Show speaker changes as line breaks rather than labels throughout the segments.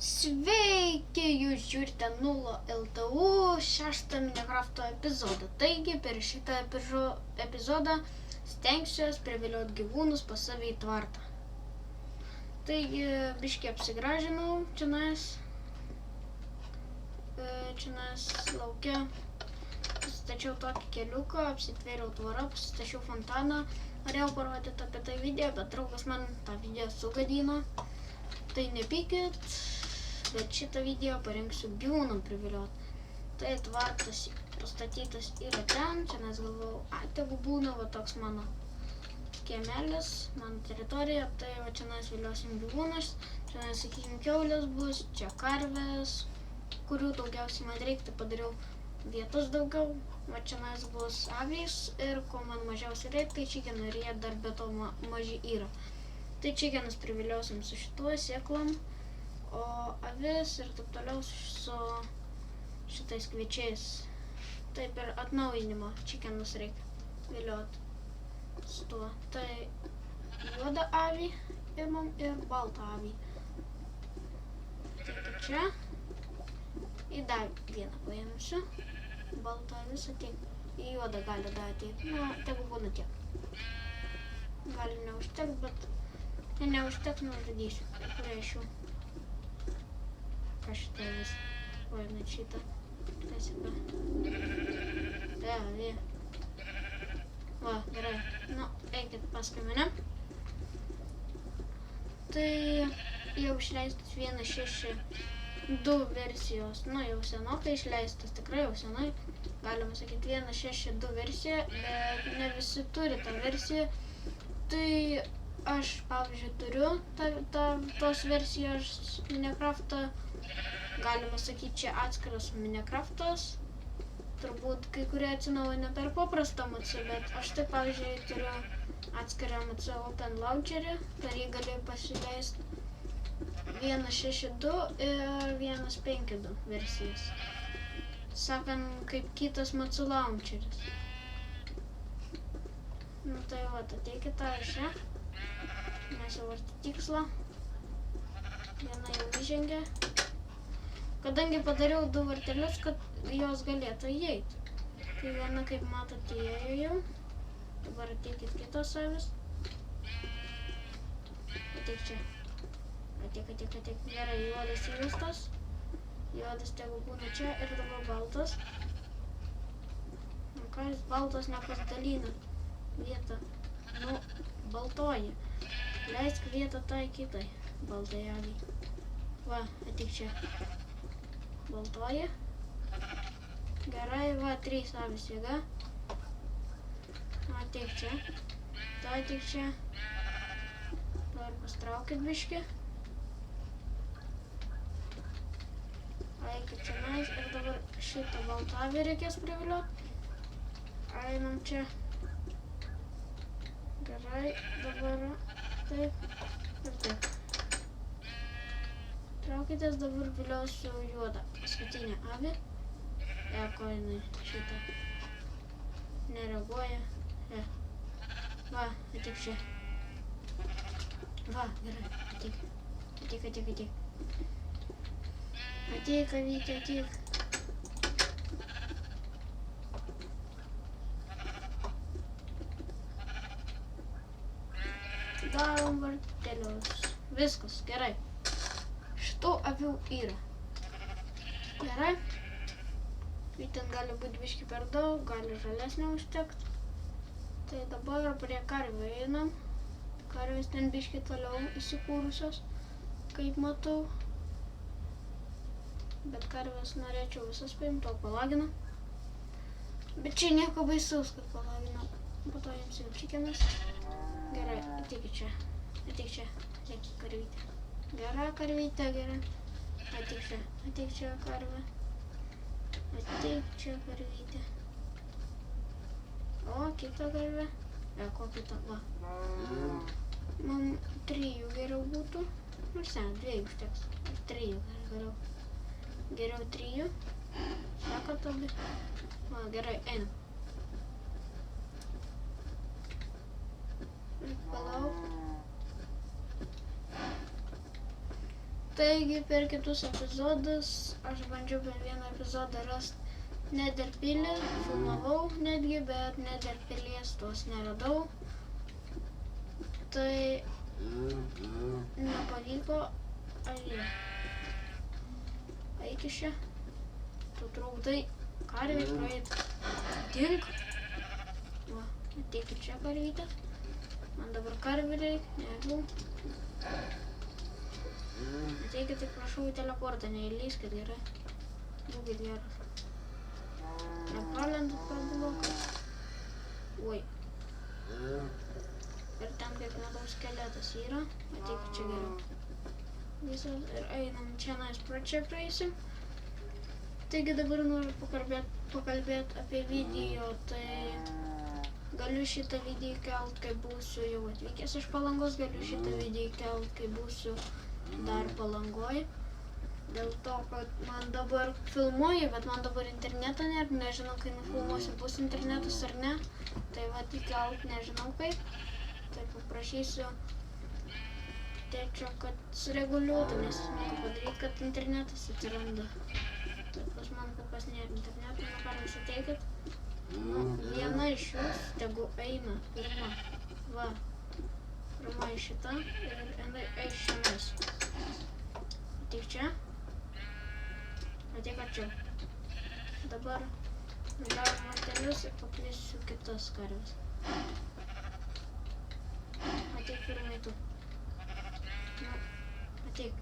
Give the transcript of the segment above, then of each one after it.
Sveiki, jūs žiūrite 0 LTU 6 Minecrafto epizodą. Taigi, per šitą epizodą stengsiuos privilioti gyvūnus pas save į tvartą. Taigi, biškį apsigražinau čionais lauke. Pasistačiau tokį keliuką, apsitvėriau tvorą, pasistačiau fontaną. Norėjau parodyti apie tai video, bet draugas man tą video sugadino. Tai nepykit. Bet šitą video parengsiu gyvūnam privilioti. Tai tvartas pastatytas yra ten, čia nes galvojau, tegu būna va toks mano kiemelis, mano teritorija, tai va čia mes viliosim gyvūnus, čia nes, sakykime, kiaulės bus, čia karvės, kurių daugiausiai man reikia, tai padariau vietos daugiau, va čia mes bus avys ir ko man mažiausiai reikia, tai čikenų ir jie dar be to maži yra. Tai čikenus priviliosim su šituo sėklom. O avis ir taip toliau su šitais kviečiais. Taip ir atnaujinimo čikenus reikia vilioti su tuo. Tai juodą avį imam ir baltą avį. Tai čia. Į dar vieną paėmsiu. Baltą avis ateik. Į juodą gali dar ateiti. Na, tegu būna tiek. Gali neužteks, bet neužteks, nužudysiu. Kurią iš jų. Ką šitą vis? Oi, net šitą. Tiesiog. Avį. Va, gerai. Nu, eikit paskui mane. Tai jau išleistas 1.6.2 versijos. Nu, jau senokai išleistas, tikrai jau senai. Galima sakyti 1.6.2 versija, bet ne visi turi tą versiją. Tai aš, pavyzdžiui, turiu tos versijos Minecraftą. Galima sakyti, čia atskiras Minecraftas. Turbūt kai kurie atsinaujina per paprastą MC, bet aš tai, pavyzdžiui, turiu atskirą MC Open Launcherį, per jį galiu pasileisti 1.6.2 ir 1.5.2 versijas. Sakant, kaip kitas MC Launcheris. Nu tai va, ateikit tą iš čia. Mes jau arti tikslo. Viena jau įžengė. Kadangi padariau 2 vartelius, kad jos galėtų įeiti. Tai viena, kaip matote, įėjo jau. Dabar ateikit kitos avis. Ateik čia. Ateik. Gerai, juodas įvestas. Juodas tegu būna čia ir dabar baltas. Nu ką jis baltas nepasidalina vietą. Nu, baltoji. Leisk vietą tai kitai baltai aviai. Va, ateik čia. Baltoji. Gerai, va, 3 avis jėga. Ateik čia. Tai ateik čia. Dabar pastraukit biškį. Eikit čia nais ir dabar šitą baltą avį reikės privilioti. Einam čia. Gerai, dabar taip ir taip. Traukitės, dabar viliosiu juodą paskutinę avį. Ko jinai šitą nereaguoja. Va, ateik čia. Va, gerai, ateik. Ateik, avytė, ateik. Darom vartelius. Viskas, gerai. Šitų avių yra. Gerai. Ten gali būti biškį per daug, gali žalesnė užtekt. Tai dabar prie karvių einam. Karvės ten biškį toliau įsikūrusios, kaip matau. Bet karvės norėčiau visas paimti, o palagina. Bet čia nieko baisaus, kad palagina. Po to jiems jau čikinas. Gerai, ateik čia. Ateik karvytė. Gera karvytė, gera. Ateik čia karvė. Ateik čia karvytė. O, kita karvė. Ko kita, va. Man 3 geriau būtų. Nors ne, 2 užteks. 3 geriau. Geriau 3. Sako tabi. Va, gerai, einam. Palauk. Taigi per kitus epizodus aš bandžiau per vieną epizodą rasti Nether pilį, filmavau netgi, bet Nether pilies tos neradau. Tai nepavyko. Aje. Eik iš čia. Tu trukdai karvei praeit. Dink. Va, ateik čia karvytė. Man dabar karvį reik, nežinau. Ateikit, tik prašau į teleportą, neįlyskit gerai. Būkit geras. Nepralendat per bloką. Oi. Ir ten kaip matau skeletas yra. Ateikit čia geriau. Visas ir einam čia nais pro čia praeisim. Taigi dabar noriu pakalbėti apie video, tai galiu šitą video įkelt, kai būsiu jau atvykęs iš Palangos, galiu šitą video įkelt, kai būsiu dar Palangoj. Dėl to, kad man dabar filmuoju, bet man dabar interneto nėra, nežinau, kai nufilmuosiu, bus internetas ar ne. Tai va, įkelt nežinau kaip. Tai paprašysiu tėčio, kad sureguliuotų, nes noriu padaryti, kad internetas atsiranda. Tai pas man kol kas nėra interneto, neparas ateikit. Nu, viena iš jūs tegu eina pirma. Va, pirma iš šitą ir jinai eis šiandien. Ateik čia. Ateik čia. Dabar nuleidžiu martelius ir pakviesiu kitas karves. Ateik pirmai tu. Nu, ateik.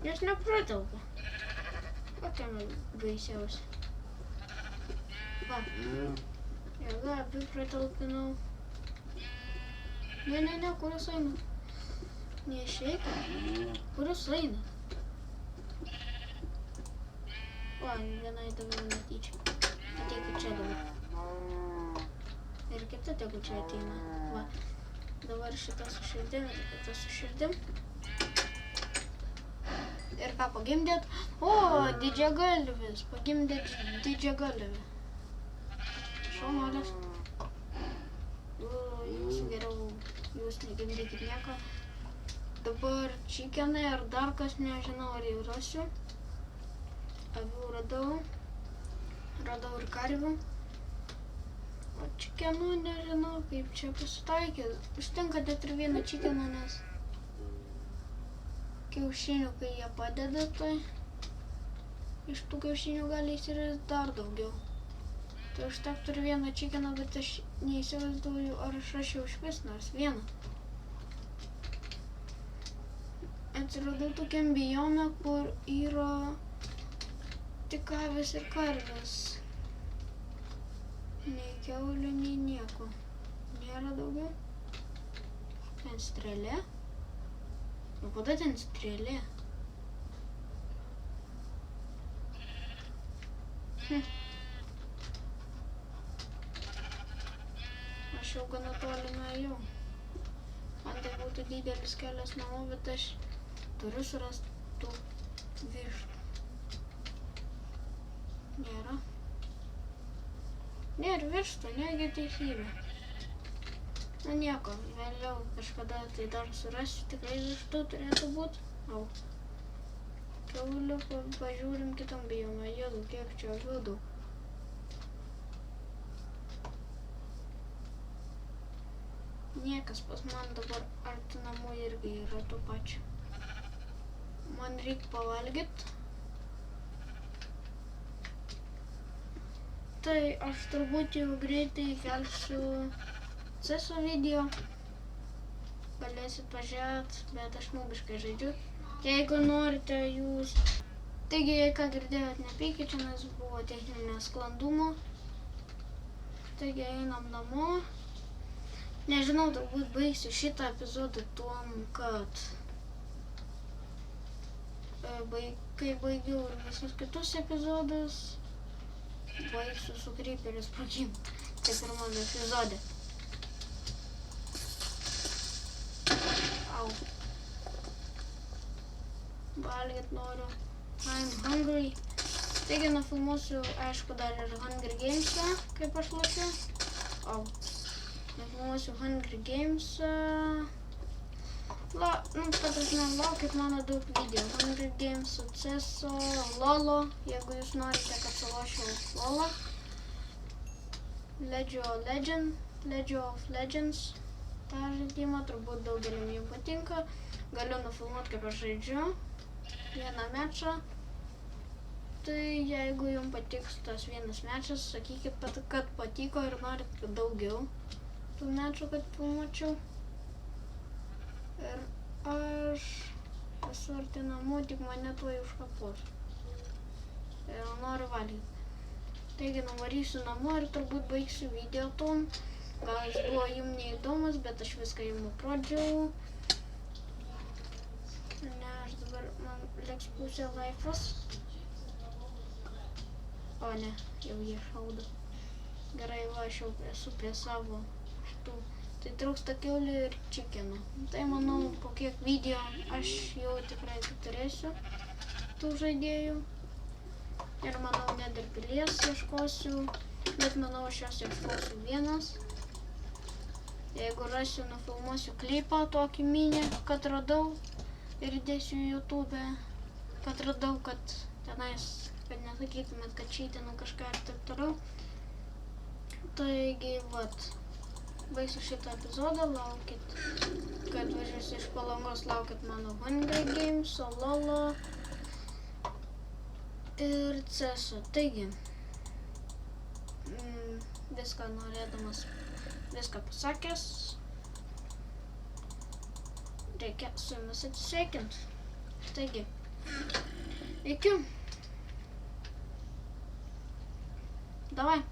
Nes nepratelpa. Kokia man baisiausia. Va. Jėga, abi pratalpinau. Ne, kur jūs eina? Neišeikit. Kur jūs eina? Va, vienai dabar netyčia. Ateikit čia dabar. Ir kita tegu čia ateina. Va. Dabar šitą su širdim ir kitą su širdim. Ir ką pagimdėt? O, didžiagalvis. Pagimdėt didžiagalvį. Šaunuolis. Jūs geriau, jūs negimdykit nieko. Dabar čickenai ar dar kas, nežinau, ar jau rasiu. Avių radau. Radau ir karvių. O čickenų nežinau, kaip čia pasitaikė. Užtenka net ir vieną čickeną, nes kiaušinių, kai jie padeda, tai iš tų kiaušinių gali įsirasti dar daugiau. Tai užtektų ir vieną čickeną, bet aš neįsivaizduoju, ar aš rašiau išvis nors vieną. Atsiradau tokiam biome, kur yra tik avys ir karvės. Nei kiaulių, nei nieko. Nėra daugiau. Ten strėlė. Nu, kada ten strėlė? Aš jau gana toli nuėjau. Man tai būtų didelis kelias namo, bet aš turiu surasti tų vištų. Nėra. Nėra vištų, negi teisybė. Na nieko, vėliau kažkada tai dar surasiu, tikrai vištų turėtų būt. Au. Kiaulių pažiūrim kitam biomą, jėdu, kiek čia avių daug. Niekas pas man dabar arti namų irgi yra to pačio. Man reik pavalgyt. Tai aš turbūt jau greitai kelsiu CS:GO video. Galėsit pažiūrėt, bet aš nubiškai žaidžiu. Jeigu norite jūs... Taigi, ką girdėjot, nepykit, čia nes buvo techninio sklandumo. Taigi, einam namo. Nežinau, turbūt baigsiu šitą epizodą tuom, kad... Kai baigiau ir visus kitus epizodus, baigsiu su Creeperio sprogimu. Tai pirmame epizode. Au. Valgyt noriu. I'm hungry. Taigi nufilmuosiu, aišku, dar ir Hunger Games'ą, kaip aš lošiu. Nufilmuosiu Hunger Games'ą. Laukit mano daug video. Hunger Games'o, CS'o, LOL'o, jeigu jūs norite, kad sulošiau LOL'o. League of Legends. Ta žaidimą turbūt daugeliam jų patinka. Galiu nufilmuoti, kaip aš žaidžiu. Vieną mečą. Tai jeigu jums patiks tas vienas mečas, sakykit, kad patiko ir norit daugiau tų mečų, kad filmuočiau. Ir aš esu arti namų, tik mane tuoj užkapos. Ir noriu valgyti. Taigi nuvarysiu namo ir turbūt baigsiu video tom. Gal jis buvo jums neįdomus, bet aš viską jums aprodžiau. Ne, aš dabar, man liks pusė laifas. O ne, jau jie šaudo. Gerai, va, aš jau esu prie savo šitų. Tai trūksta kiaulių ir čikenų. Tai manau, po kiek video aš jau tikrai turėsiu tų žaidėjų. Ir manau, net ir pilies ieškosiu. Bet manau, aš jos ieškosiu vienas. Jeigu rasiu, nufilmuosiu klipą tokį mini, kad radau. Ir įdėsiu į YouTube, kad radau, kad tenais, kad nesakytumėt, kad čytinu kažką ir taip toliau. Taigi, vat, baigsiu šitą epizodą, laukit, kad važiuosiu iš Palangos, laukit mano Hunger Games'o, LOL'o ir CS'o. Taigi, viską norėdamas, viską pasakęs, reikia su jumis atsisveikinti. Taigi, iki. Давай.